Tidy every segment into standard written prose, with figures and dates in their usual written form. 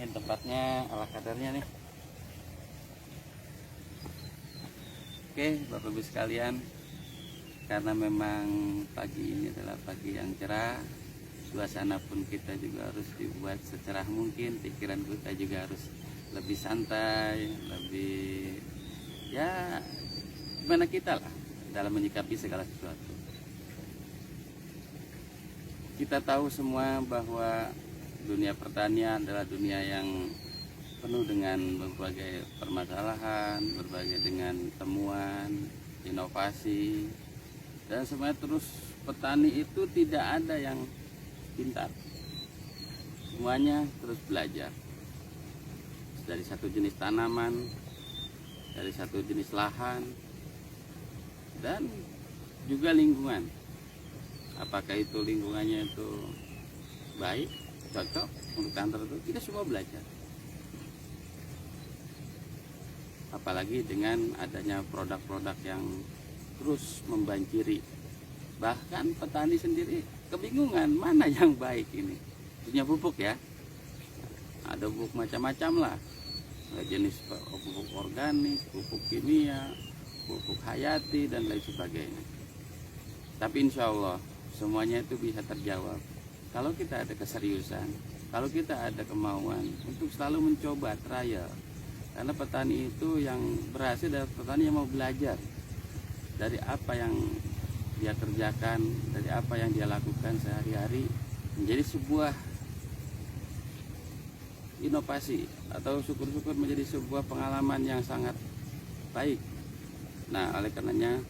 Ini tempatnya ala kadarnya nih. Oke, Bapak Ibu sekalian, karena memang pagi ini adalah pagi yang cerah, suasana pun kita juga harus dibuat secerah mungkin, pikiran kita juga harus lebih santai, lebih ya gimana kita lah dalam menyikapi segala sesuatu. Kita tahu semua bahwa dunia pertanian adalah dunia yang penuh dengan berbagai permasalahan, berbagai dengan temuan, inovasi, dan semuanya terus. Petani itu tidak ada yang pintar, semuanya terus belajar dari satu jenis tanaman, dari satu jenis lahan, dan juga lingkungan. Apakah itu lingkungannya itu baik, cocok untuk tanam tertentu, kita semua belajar. Apalagi dengan adanya produk-produk yang terus membanjiri, bahkan petani sendiri kebingungan mana yang baik ini. Punya pupuk ya, ada pupuk macam-macam lah, jenis pupuk organik, pupuk kimia, pupuk hayati, dan lain sebagainya. Tapi insya Allah semuanya itu bisa terjawab kalau kita ada keseriusan, kalau kita ada kemauan untuk selalu mencoba trial. Karena petani itu yang berhasil adalah petani yang mau belajar dari apa yang dia kerjakan, dari apa yang dia lakukan sehari-hari, menjadi sebuah inovasi atau syukur-syukur menjadi sebuah pengalaman yang sangat baik. Nah, oleh karenanya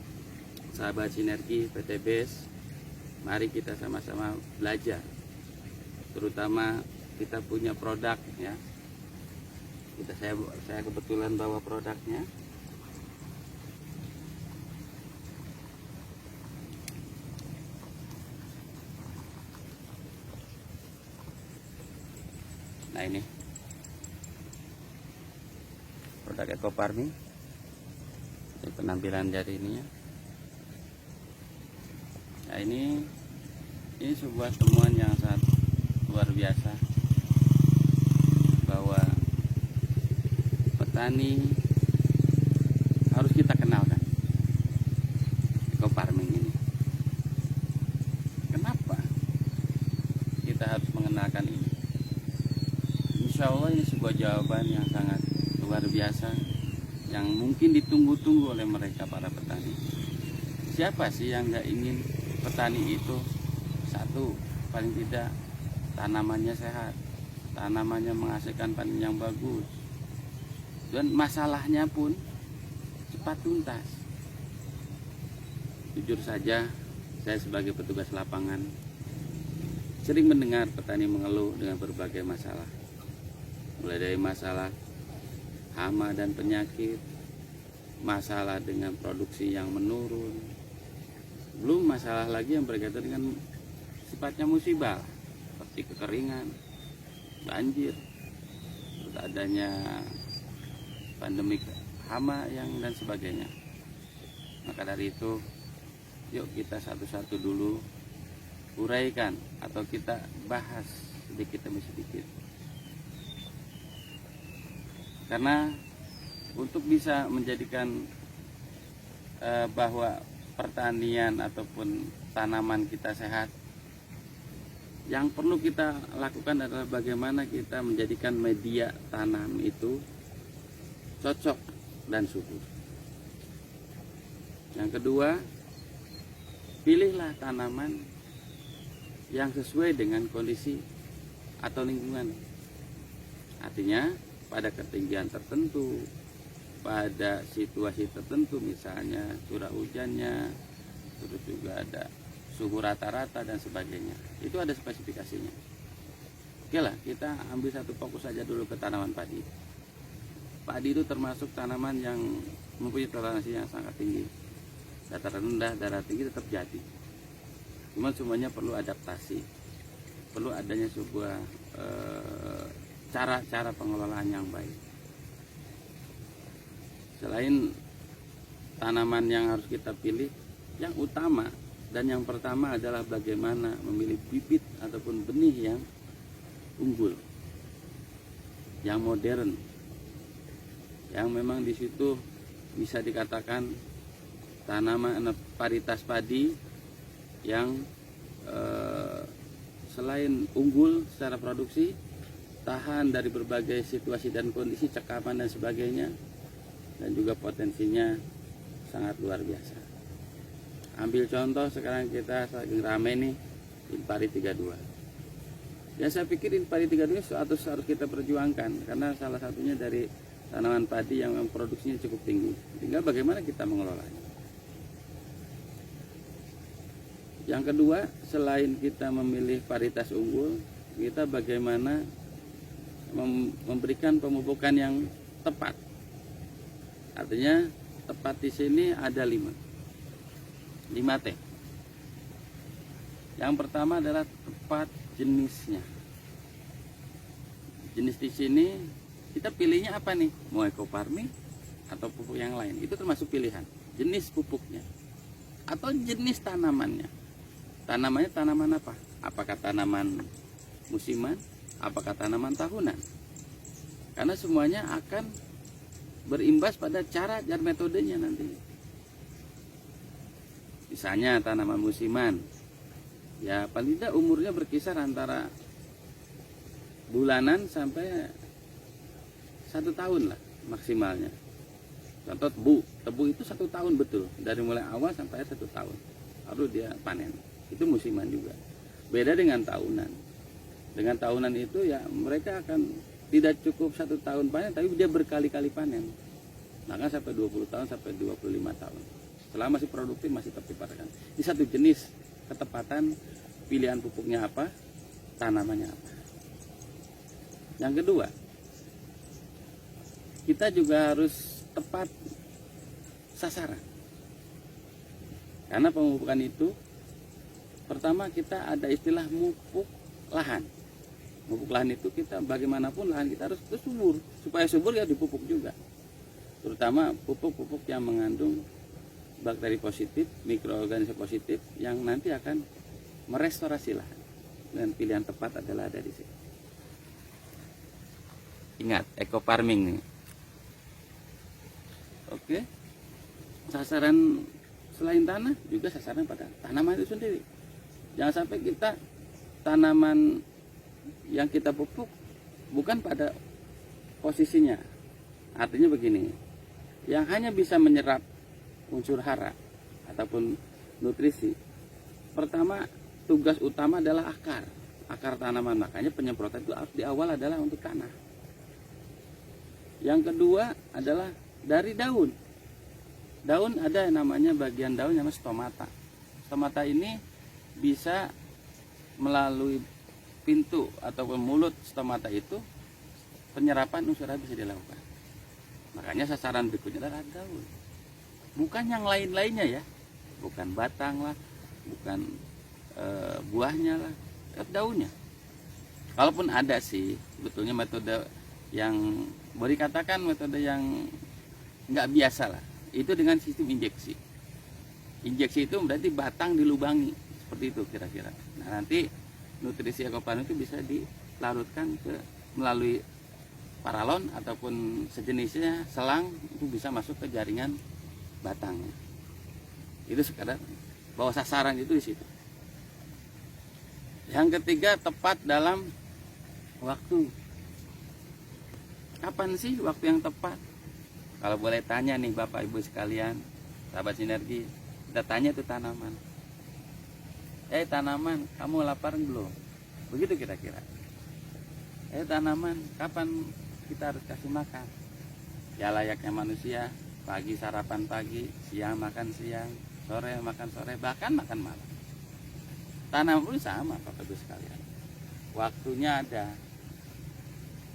sahabat Sinergi PTBS, mari kita sama-sama belajar, terutama kita punya produk ya. Saya kebetulan bawa produknya. Nah, ini produk Eco Farming. Ini penampilan dari ininya. Nah, ini sebuah temuan yang sangat luar biasa, bahwa petani harus kita kenalkan Eco Farming ini. Kenapa kita harus mengenalkan ini? Insya Allah ini sebuah jawaban yang sangat luar biasa, yang mungkin ditunggu-tunggu oleh mereka para petani. Siapa sih yang nggak ingin petani itu, satu, paling tidak tanamannya sehat, tanamannya menghasilkan panen yang bagus, dan masalahnya pun cepat tuntas. Jujur saja, saya sebagai petugas lapangan sering mendengar petani mengeluh dengan berbagai masalah, mulai dari masalah hama dan penyakit, masalah dengan produksi yang menurun, belum masalah lagi yang berkaitan dengan sifatnya musibah seperti kekeringan, banjir, terus adanya pandemi hama dan sebagainya. Maka dari itu, yuk kita satu-satu dulu uraikan atau kita bahas sedikit demi sedikit. Karena untuk bisa menjadikan bahwa pertanian ataupun tanaman kita sehat, yang perlu kita lakukan adalah bagaimana kita menjadikan media tanam itu cocok dan subur. Yang kedua, pilihlah tanaman yang sesuai dengan kondisi atau lingkungan. Artinya pada ketinggian tertentu, pada situasi tertentu, misalnya curah hujannya, terus juga ada suhu rata-rata dan sebagainya. Itu ada spesifikasinya. Oke lah, kita ambil satu fokus saja dulu ke tanaman padi. Padi itu termasuk tanaman yang mempunyai toleransi yang sangat tinggi. Dataran rendah, daerah tinggi tetap jadi. Cuma semuanya perlu adaptasi, perlu adanya sebuah cara-cara pengelolaan yang baik. Selain tanaman yang harus kita pilih, yang utama dan yang pertama adalah bagaimana memilih bibit ataupun benih yang unggul. yang modern, yang memang di situ bisa dikatakan tanaman varietas padi yang selain unggul secara produksi, tahan dari berbagai situasi dan kondisi, cekapan dan sebagainya, dan juga potensinya sangat luar biasa. Ambil contoh sekarang kita lagi rame nih Inpari 32. Ya saya pikir Inpari 32 harus kita perjuangkan, karena salah satunya dari tanaman padi yang produksinya cukup tinggi. Tinggal bagaimana kita mengelolanya. Yang kedua, selain kita memilih varietas unggul, kita bagaimana memberikan pemupukan yang tepat. Artinya tepat di sini ada 5T. Yang pertama adalah tepat jenisnya. Jenis di sini kita pilihnya apa nih? Mau ekofarming atau pupuk yang lain? Itu termasuk pilihan. Jenis pupuknya atau jenis tanamannya. Tanamannya tanaman apa? Apakah tanaman musiman? Apakah tanaman tahunan? Karena semuanya akan berimbas pada cara dan metodenya nanti. Misalnya tanaman musiman, ya paling tidak umurnya berkisar antara bulanan sampai 1 tahun lah maksimalnya. Contoh tebu itu 1 tahun betul, dari mulai awal sampai 1 tahun, baru dia panen. Itu musiman juga. Beda dengan tahunan. Dengan tahunan itu ya mereka akan tidak cukup 1 tahun panen, tapi dia berkali-kali panen. Maka sampai 20 tahun sampai 25 tahun. Selama masih produktif, masih terpiparkan. Ini satu jenis ketepatan pilihan pupuknya apa, tanamannya apa. Yang kedua, kita juga harus tepat sasaran. Karena pemupukan itu, pertama kita ada istilah mupuk lahan. Mupuk lahan itu kita bagaimanapun lahan kita harus subur. Supaya subur ya dipupuk juga. Terutama pupuk-pupuk yang mengandung bakteri positif, mikroorganisme positif yang nanti akan merestorasi lahan. Dan pilihan tepat adalah ada di sini. Ingat, ekofarming nih. Oke. Sasaran selain tanah juga sasaran pada tanaman itu sendiri. Jangan sampai kita tanaman yang kita pupuk bukan pada posisinya. Artinya begini, yang hanya bisa menyerap unsur hara ataupun nutrisi, pertama tugas utama adalah akar tanaman. Makanya penyemprotan itu di awal adalah untuk tanah. Yang kedua adalah dari daun. Daun ada namanya bagian daun yang namanya stomata. Stomata ini bisa melalui pintu ataupun mulut stomata itu penyerapan unsur hara bisa dilakukan. Makanya sasaran berikutnya adalah daun. Bukan yang lain-lainnya ya. Bukan batang lah, bukan buahnya lah, daunnya. Kalaupun ada sih, sebetulnya metode yang boleh dikatakan metode yang nggak biasa lah. Itu dengan sistem injeksi. Injeksi itu berarti batang dilubangi, seperti itu kira-kira. Nah nanti nutrisi ekofarming itu bisa dilarutkan melalui paralon ataupun sejenisnya selang, itu bisa masuk ke jaringan batangnya. Itu sekadar bahwa sasaran itu di situ. Yang ketiga, tepat dalam waktu. Kapan sih waktu yang tepat? Kalau boleh tanya nih Bapak Ibu sekalian, sahabat sinergi, kita tanya tuh tanaman. Tanaman, kamu lapar belum? Begitu kira-kira. Tanaman, kapan kita harus kasih makan? Ya layaknya manusia, pagi sarapan pagi, siang makan siang, sore makan sore, bahkan makan malam. Tanaman pun sama Bapak Ibu sekalian. Waktunya ada.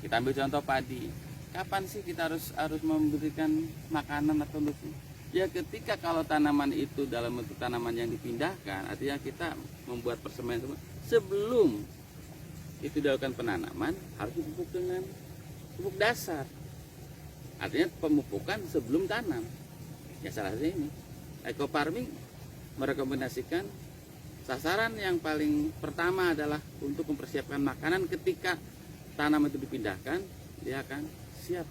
Kita ambil contoh padi. Kapan sih kita harus memberikan makanan atau nutrisi? Ya ketika kalau tanaman itu dalam bentuk tanaman yang dipindahkan, artinya kita membuat persemaian sebelum itu dilakukan penanaman harus dipupuk dengan pupuk dasar. Artinya pemupukan sebelum tanam. Ya salah satunya ini. Ekofarming merekomendasikan sasaran yang paling pertama adalah untuk mempersiapkan makanan ketika tanaman itu dipindahkan, dia akan siap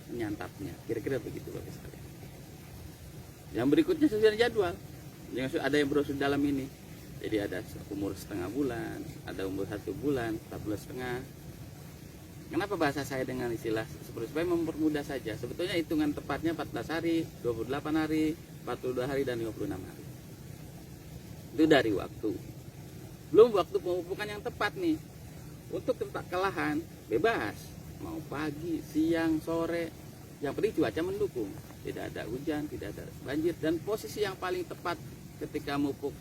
menyantapnya. Kira-kira begitu Bapak sekalian. Yang berikutnya sesuai jadwal. Yang ada yang berusur dalam ini. Jadi ada umur setengah bulan, ada umur 1 bulan, 4 bulan setengah. Kenapa bahasa saya dengan istilah seperti supaya mempermudah saja. Sebetulnya hitungan tepatnya 14 hari, 28 hari, 42 hari, dan 56 hari. Itu dari waktu. Belum waktu pemupukan yang tepat nih. Untuk tempat kelahan bebas, mau pagi, siang, sore, yang penting cuaca mendukung. Tidak ada hujan, tidak ada banjir, dan posisi yang paling tepat ketika memupuk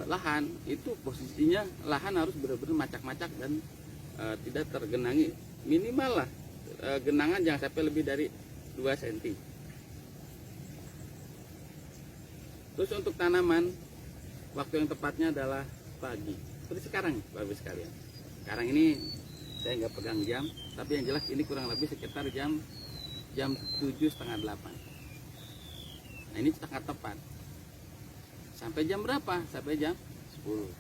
lahan itu posisinya lahan harus benar-benar macak-macak dan tidak tergenangi, minimal lah genangan jangan sampai lebih dari 2 cm. Terus untuk tanaman waktu yang tepatnya adalah pagi seperti sekarang Bapak sekalian. Sekarang ini saya nggak pegang jam, tapi yang jelas ini kurang lebih sekitar jam 7:30, 8. Nah ini sangat tepat. Sampai jam berapa? Sampai jam 10.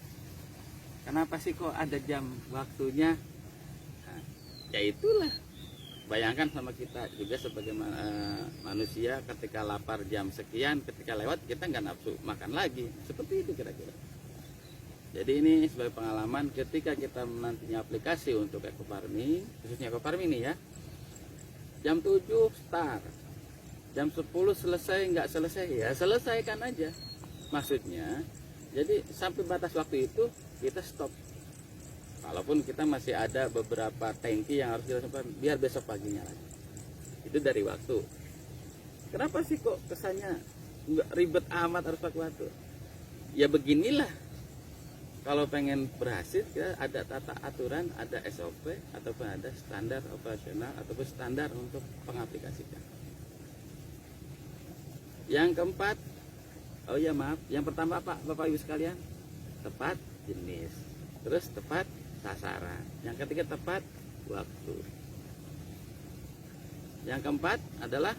Kenapa sih kok ada jam waktunya? Nah, ya itulah. Bayangkan sama kita juga sebagai manusia ketika lapar jam sekian, ketika lewat kita nggak nafsu makan lagi. Seperti itu kira-kira. Jadi ini sebagai pengalaman ketika kita nantinya aplikasi untuk ekofarming, khususnya ekofarming ini ya. Jam 7 start. Jam 10 selesai nggak selesai ya selesaikan aja. Maksudnya, jadi sampai batas waktu itu kita stop. Walaupun kita masih ada beberapa tangki yang harus kita simpan biar besok paginya lagi. Itu dari waktu. Kenapa sih kok kesannya nggak ribet amat harus pakai waktu? Ya beginilah. Kalau pengen berhasil, kita ada tata aturan, ada SOP, ataupun ada standar operasional, ataupun standar untuk pengaplikasikan. Yang keempat, oh ya maaf, yang pertama Pak, Bapak Ibu sekalian, tepat jenis, terus tepat sasaran. Yang ketiga tepat waktu. Yang keempat adalah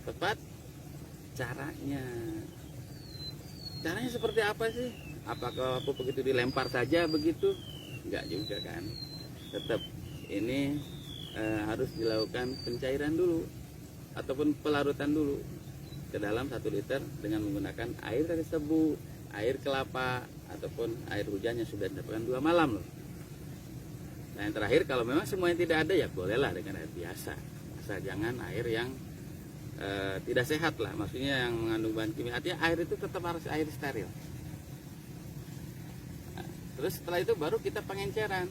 tepat caranya. Caranya seperti apa sih? Apakah pupuk itu dilempar saja begitu? Enggak juga kan. Tetap ini harus dilakukan pencairan dulu ataupun pelarutan dulu ke dalam 1 liter dengan menggunakan air dari tebu, air kelapa, ataupun air hujan yang sudah didapatkan 2 malam loh. Nah yang terakhir, kalau memang semuanya tidak ada ya bolehlah dengan air biasa, asal jangan air yang tidak sehat lah, maksudnya yang mengandung bahan kimia. Artinya air itu tetap harus air steril. Nah, terus setelah itu baru kita pengenceran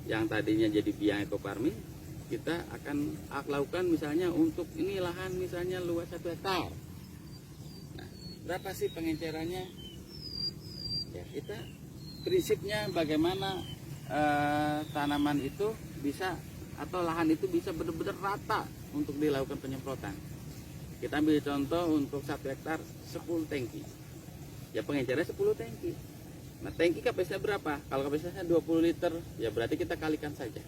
yang tadinya jadi biang ekofarming kita akan lakukan misalnya untuk ini lahan misalnya luas 1 hektar. Nah, berapa sih pengencerannya? Ya kita prinsipnya bagaimana tanaman itu bisa atau lahan itu bisa benar-benar rata untuk dilakukan penyemprotan. Kita ambil contoh untuk 1 hektar 10 tangki. Ya pengencerannya 10 tangki. Nah tangki kapasitasnya berapa? Kalau kapasitasnya 20 liter, ya berarti kita kalikan saja.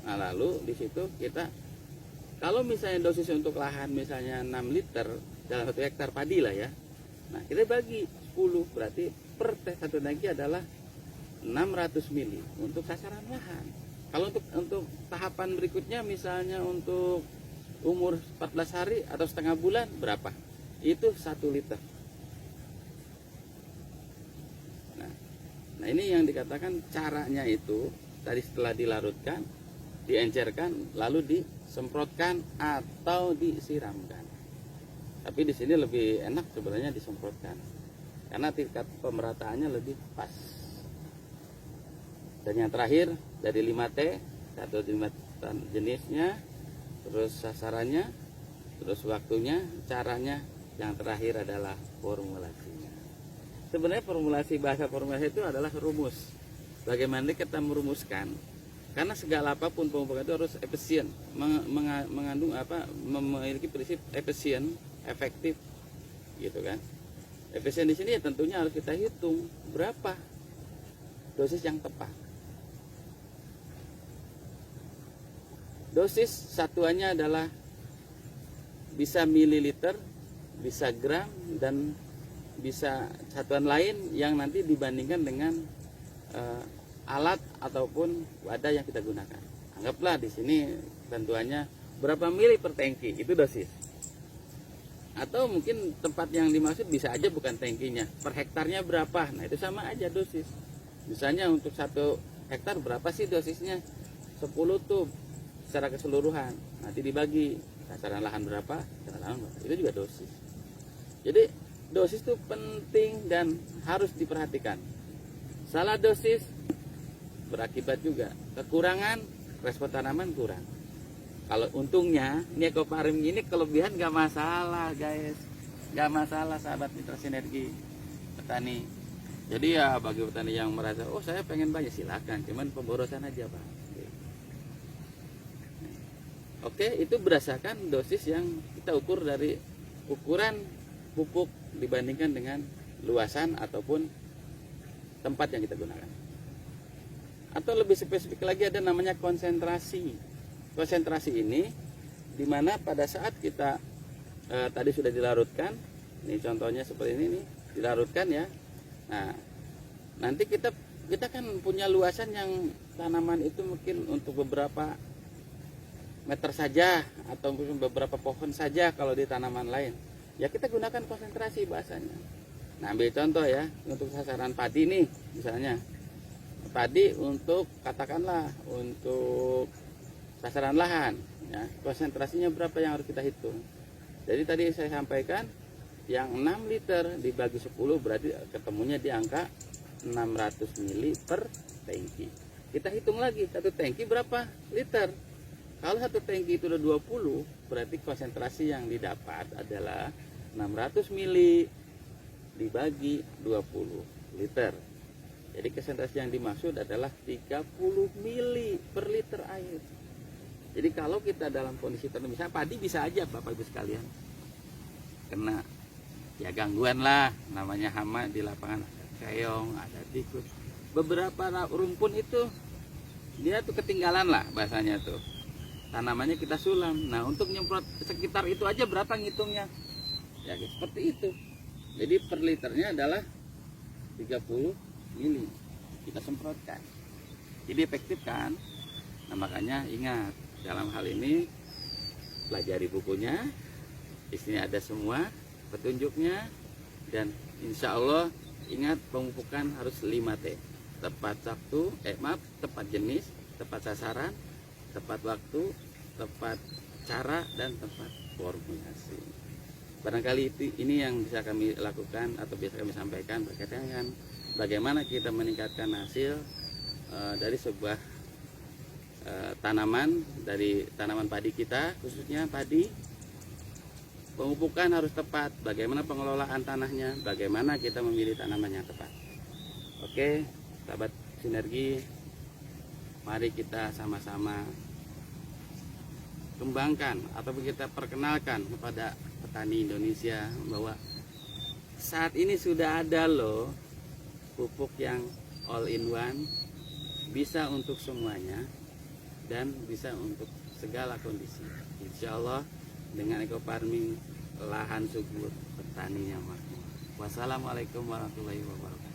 Nah lalu di situ kita, kalau misalnya dosis untuk lahan misalnya 6 liter dalam 1 hektar padi lah ya. Nah kita bagi 10, berarti per 1 tangki adalah 600 mili untuk sasaran lahan. Kalau untuk tahapan berikutnya misalnya untuk umur 14 hari atau setengah bulan berapa? Itu 1 liter. Nah ini yang dikatakan caranya itu tadi setelah dilarutkan, diencerkan, lalu disemprotkan atau disiramkan. Tapi di sini lebih enak sebenarnya disemprotkan karena tingkat pemerataannya lebih pas. Dan yang terakhir dari 5T, 1 jenisnya, terus sasarannya, terus waktunya, caranya, yang terakhir adalah formulasinya. Sebenarnya bahasa formulasi itu adalah rumus. Bagaimana kita merumuskan? Karena segala apapun pemupukan itu harus efisien, mengandung memiliki prinsip efisien, efektif, gitu kan? Efisien di sini ya tentunya harus kita hitung berapa dosis yang tepat. Dosis satuannya adalah bisa mililiter, bisa gram, dan bisa satuan lain yang nanti dibandingkan dengan alat ataupun wadah yang kita gunakan. Anggaplah di sini tentuannya berapa mili per tangki, itu dosis. Atau mungkin tempat yang dimaksud bisa aja bukan tangkinya, per hektarnya berapa, nah itu sama aja dosis. Misalnya untuk 1 hektar berapa sih dosisnya, 10 tub secara keseluruhan, nanti dibagi sasaran lahan berapa, sasaran lahan berapa, itu juga dosis. Jadi dosis itu penting dan harus diperhatikan. Salah dosis berakibat juga kekurangan respon tanaman kurang. Kalau untungnya ini ekofarming ini kelebihan gak masalah guys, gak masalah sahabat mitra sinergi petani. Jadi ya bagi petani yang merasa oh saya pengen banyak, silakan, cuman pemborosan aja Pak. Oke, itu berdasarkan dosis yang kita ukur dari ukuran pupuk dibandingkan dengan luasan ataupun tempat yang kita gunakan. Atau lebih spesifik lagi ada namanya konsentrasi. Konsentrasi ini dimana pada saat kita tadi sudah dilarutkan, ini contohnya seperti ini nih, dilarutkan ya. Nah, nanti kita kan punya luasan yang tanaman itu mungkin untuk beberapa meter saja atau beberapa pohon saja kalau di tanaman lain. Ya kita gunakan konsentrasi bahasanya. Nah, ambil contoh ya, untuk sasaran padi nih misalnya. Padi untuk katakanlah untuk sasaran lahan ya, konsentrasinya berapa yang harus kita hitung. Jadi tadi saya sampaikan yang 6 liter dibagi 10 berarti ketemunya di angka 600 mili per tangki. Kita hitung lagi satu tangki berapa liter. Kalau satu tangki itu udah 20, berarti konsentrasi yang didapat adalah 600 mili dibagi 20 liter. Jadi konsentrasi yang dimaksud adalah 30 mili per liter air. Jadi kalau kita dalam kondisi tertentu, misalnya padi bisa aja Bapak Ibu sekalian kena ya gangguan lah, namanya hama di lapangan, ada keong, ada tikus, beberapa rumpun itu dia tuh ketinggalan lah bahasanya tuh, tanamannya kita sulam. Nah untuk nyemprot sekitar itu aja berapa ngitungnya ya seperti itu. Jadi per liternya adalah 30 mili kita semprotkan, jadi efektif kan. Nah makanya ingat dalam hal ini pelajari bukunya, di sini ada semua petunjuknya, dan insya Allah ingat pemupukan harus 5T, tepat waktu, tepat jenis, tepat sasaran, tepat waktu, tepat cara, dan tepat formulasi. Barangkali ini yang bisa kami lakukan atau bisa kami sampaikan berkaitan dengan bagaimana kita meningkatkan hasil dari sebuah tanaman, dari tanaman padi kita, khususnya padi. Pemupukan harus tepat, bagaimana pengelolaan tanahnya, bagaimana kita memilih tanaman yang tepat. Oke, sahabat sinergi, mari kita sama-sama kembangkan ataupun kita perkenalkan kepada petani Indonesia bahwa saat ini sudah ada loh pupuk yang all in one, bisa untuk semuanya dan bisa untuk segala kondisi. Insya Allah dengan ekofarming lahan subur, petani yang makmur. Wassalamualaikum warahmatullahi wabarakatuh.